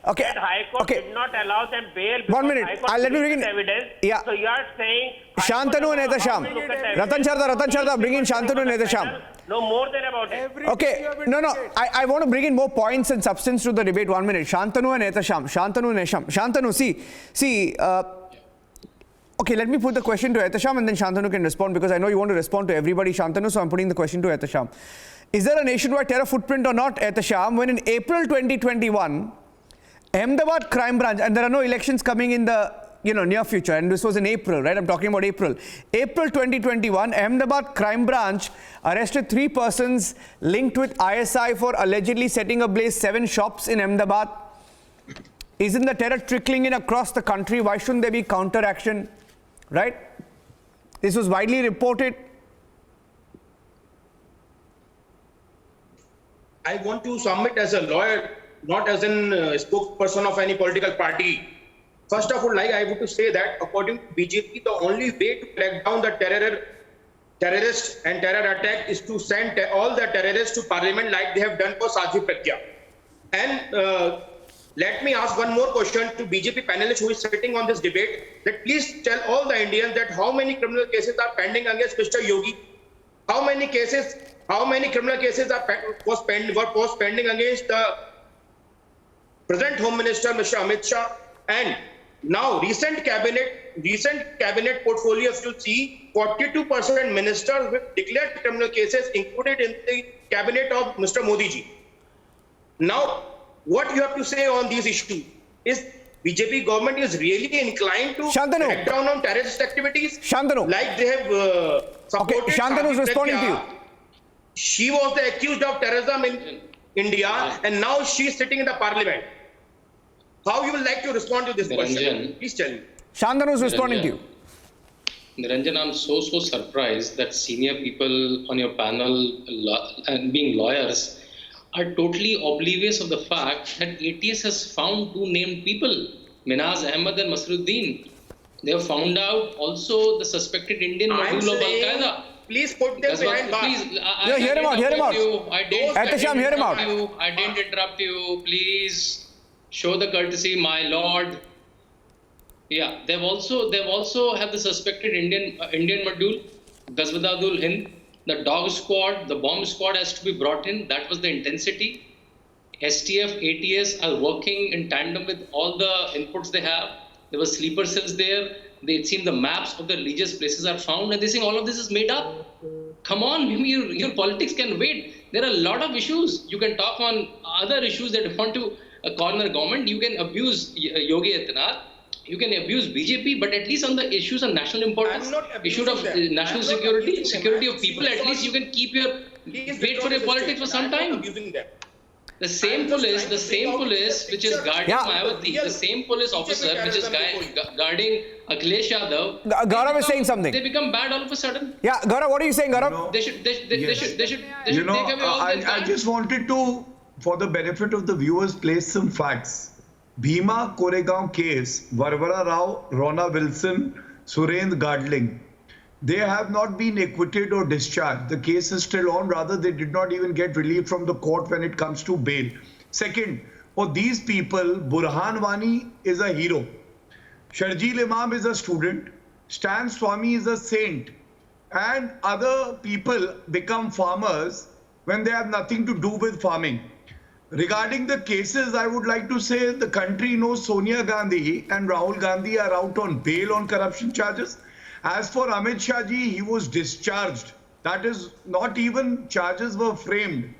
S2: Okay.
S14: That High Court did not allow them bail.
S2: 1 minute. Let me bring in
S14: evidence.
S2: Yeah.
S14: So you are saying
S2: Shantanu and Ehtasham. Ratan Sharda, bring in Shantanu and Ehtasham.
S14: no more than about it.
S2: Okay, no. I want to bring in more points and substance to the debate. 1 minute. Shantanu and Ehtasham. Shantanu, see. Okay, let me put the question to Ehtasham and then Shantanu can respond because I know you want to respond to everybody, Shantanu, so I'm putting the question to Ehtasham. Is there a nationwide terror footprint or not, Ehtasham, when in April 2021, Ahmedabad Crime Branch, and there are no elections coming in the near future, and this was in April, right? I'm talking about April. April 2021, Ahmedabad Crime Branch arrested 3 persons linked with ISI for allegedly setting ablaze 7 shops in Ahmedabad. Isn't the terror trickling in across the country? Why shouldn't there be counteraction? Right? This was widely reported.
S13: I want to submit as a lawyer, not as a spokesperson of any political party. First of all, I want to say that according to BJP, the only way to crack down the terrorists and terror attack is to send all the terrorists to parliament like they have done for Sadhvi Pragya. And let me ask one more question to BJP panelist who is sitting on this debate, that please tell all the Indians that how many criminal cases are pending against Mr. Yogi? How many criminal cases were pending against the present Home Minister, Mr. Amit Shah? And now recent cabinet portfolios to see 42% ministers with declared criminal cases included in the cabinet of Mr. Modi ji. Now, what you have to say on these issues? Is BJP government is really inclined to crack down on terrorist activities?
S2: Shantanu.
S13: Like they have supported.
S2: Okay, Shantanu is responding to you.
S13: She was the accused of terrorism in India, and now she is sitting in the parliament. How you would like to respond to this question? Please tell me.
S2: Shantanu is responding to you.
S15: Niranjan, I'm so surprised that senior people on your panel and being lawyers are totally oblivious of the fact that ATS has found 2 named people, Minhaz Ahmed and Masruddin. They have found out also the suspected Indian module of Al-Qaeda.
S13: Please put them behind bars.
S2: Hear him out. Ehtasham, hear him out.
S15: I didn't interrupt you. Please show the courtesy, my lord. Yeah, they've also have the suspected Indian module, Ghazwadadul Hind. The dog squad, the bomb squad has to be brought in. That was the intensity. STF, ATS are working in tandem with all the inputs they have. There were sleeper cells there. It seemed the maps of the religious places are found, and they think all of this is made up. Come on, your politics can wait. There are a lot of issues. You can talk on other issues that want to corner government. You can abuse Yogi Adityanath. You can abuse BJP, but at least on the issues of national importance, issue of national security of people, at least you can keep wait for your politics for some time. The same police which is guarding Mayawati, the same police officer which is guarding Akhilesh Yadav,
S2: Gaurav is saying something.
S15: They become bad all of a sudden.
S2: Yeah, Gaurav, what are you saying, Gaurav?
S15: They should take away all their
S12: I just wanted to, for the benefit of the viewers, place some facts. Bhima Koregaon case, Varvara Rao, Rona Wilson, Surendra Gadling, they have not been acquitted or discharged. The case is still on. Rather, they did not even get relief from the court when it comes to bail. Second, for these people, Burhan Wani is a hero. Sharjeel Imam is a student. Stan Swami is a saint. And other people become farmers when they have nothing to do with farming. Regarding the cases, I would like to say the country knows Sonia Gandhi and Rahul Gandhi are out on bail on corruption charges. As for Amit Shah ji, he was discharged. That is, not even charges were framed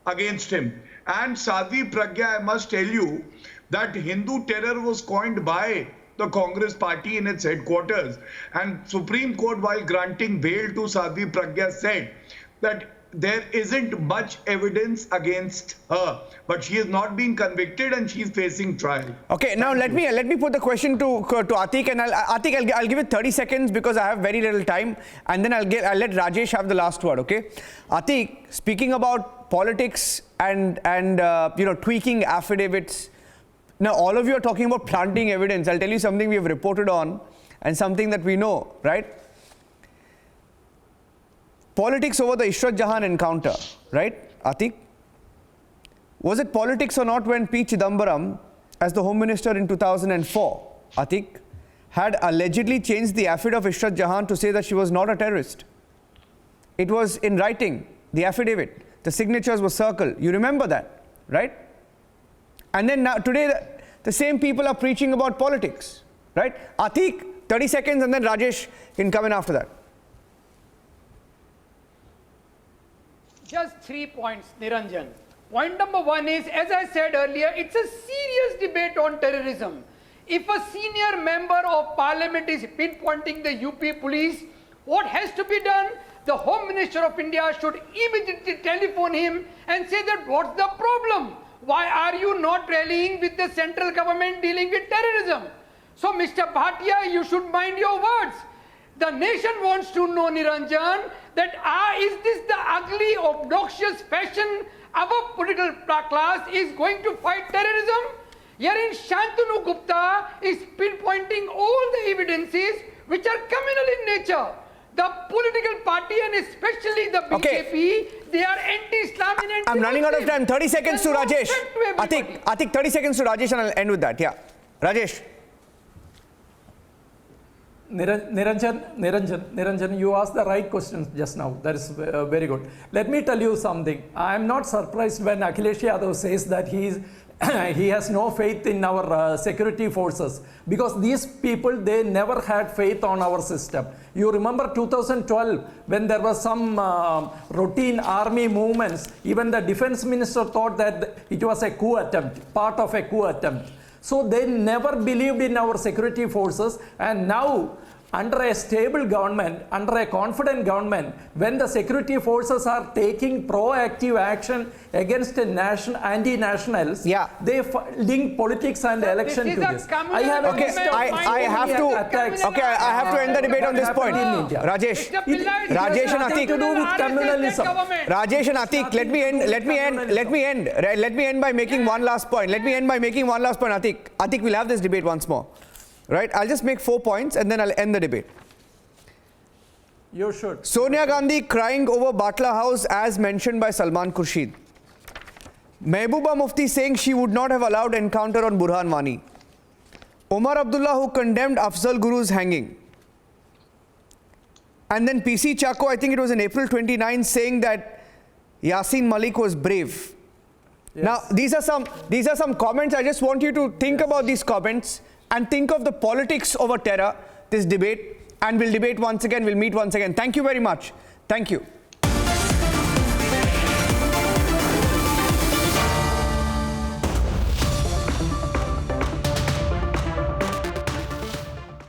S12: against him. And Sadhvi Pragya, I must tell you that Hindu terror was coined by the Congress party in its headquarters. And Supreme Court, while granting bail to Sadhvi Pragya, said that there isn't much evidence against her, but she has not been convicted and she's facing trial.
S2: Okay, now let me put the question to Atik, and I'll give it 30 seconds because I have very little time, and then I'll let Rajesh have the last word. Okay, Atik, speaking about politics and tweaking affidavits. Now all of you are talking about planting evidence. I'll tell you something we have reported on and something that we know, right? politics over the Ishrat Jahan encounter, right, Atiq? Was it politics or not when P. Chidambaram, as the Home Minister in 2004, Atiq, had allegedly changed the affidavit of Ishrat Jahan to say that she was not a terrorist? It was in writing, the affidavit. The signatures were circled. You remember that, right? And then now, today, the same people are preaching about politics, right? Atiq, 30 seconds, and then Rajesh can come in after that.
S17: Just 3 points, Niranjan. Point number one is, as I said earlier, it's a serious debate on terrorism. If a senior member of parliament is pinpointing the UP police, what has to be done? The Home Minister of India should immediately telephone him and say that what's the problem? Why are you not rallying with the central government dealing with terrorism? So Mr. Bhatia, you should mind your words. The nation wants to know, Niranjan, that is this the ugly, obnoxious fashion our political class is going to fight terrorism? Herein Shantanu Gupta is pinpointing all the evidences which are communal in nature. The political party and especially the BJP, they are anti-Islam and anti-Muslim.
S2: I'm running out of time. 30 seconds to Rajesh. Atiq, 30 seconds to Rajesh and I'll end with that. Yeah. Rajesh.
S18: Niranjan, you asked the right questions just now. That is very good. Let me tell you something. I am not surprised when Akhilesh Yadav says that he has no faith in our security forces, because these people, they never had faith on our system. You remember 2012 when there was some routine army movements, even the defense minister thought that it was a coup attempt, part of a coup attempt. So they never believed in our security forces, and now under a stable government, under a confident government, when the security forces are taking proactive action against anti-nationals, they link politics and election to this.
S2: I have to end the debate on this point. Rajesh and Atiq,
S18: to do with communalism.
S2: Rajesh and Atiq, let me end by making one last point. Atiq, we'll have this debate once more. Right, I'll just make 4 points and then I'll end the debate.
S18: You should.
S2: Sonia Gandhi crying over Batla House as mentioned by Salman Khurshid. Mehbooba Mufti saying she would not have allowed encounter on Burhan Wani. Omar Abdullah, who condemned Afzal Guru's hanging. And then PC Chako, I think it was in April 29, saying that Yasin Malik was brave. Yes. Now, these are some comments. I just want you to think about these comments and think of the politics over terror, this debate, and we'll debate once again, we'll meet once again. Thank you very much. Thank you.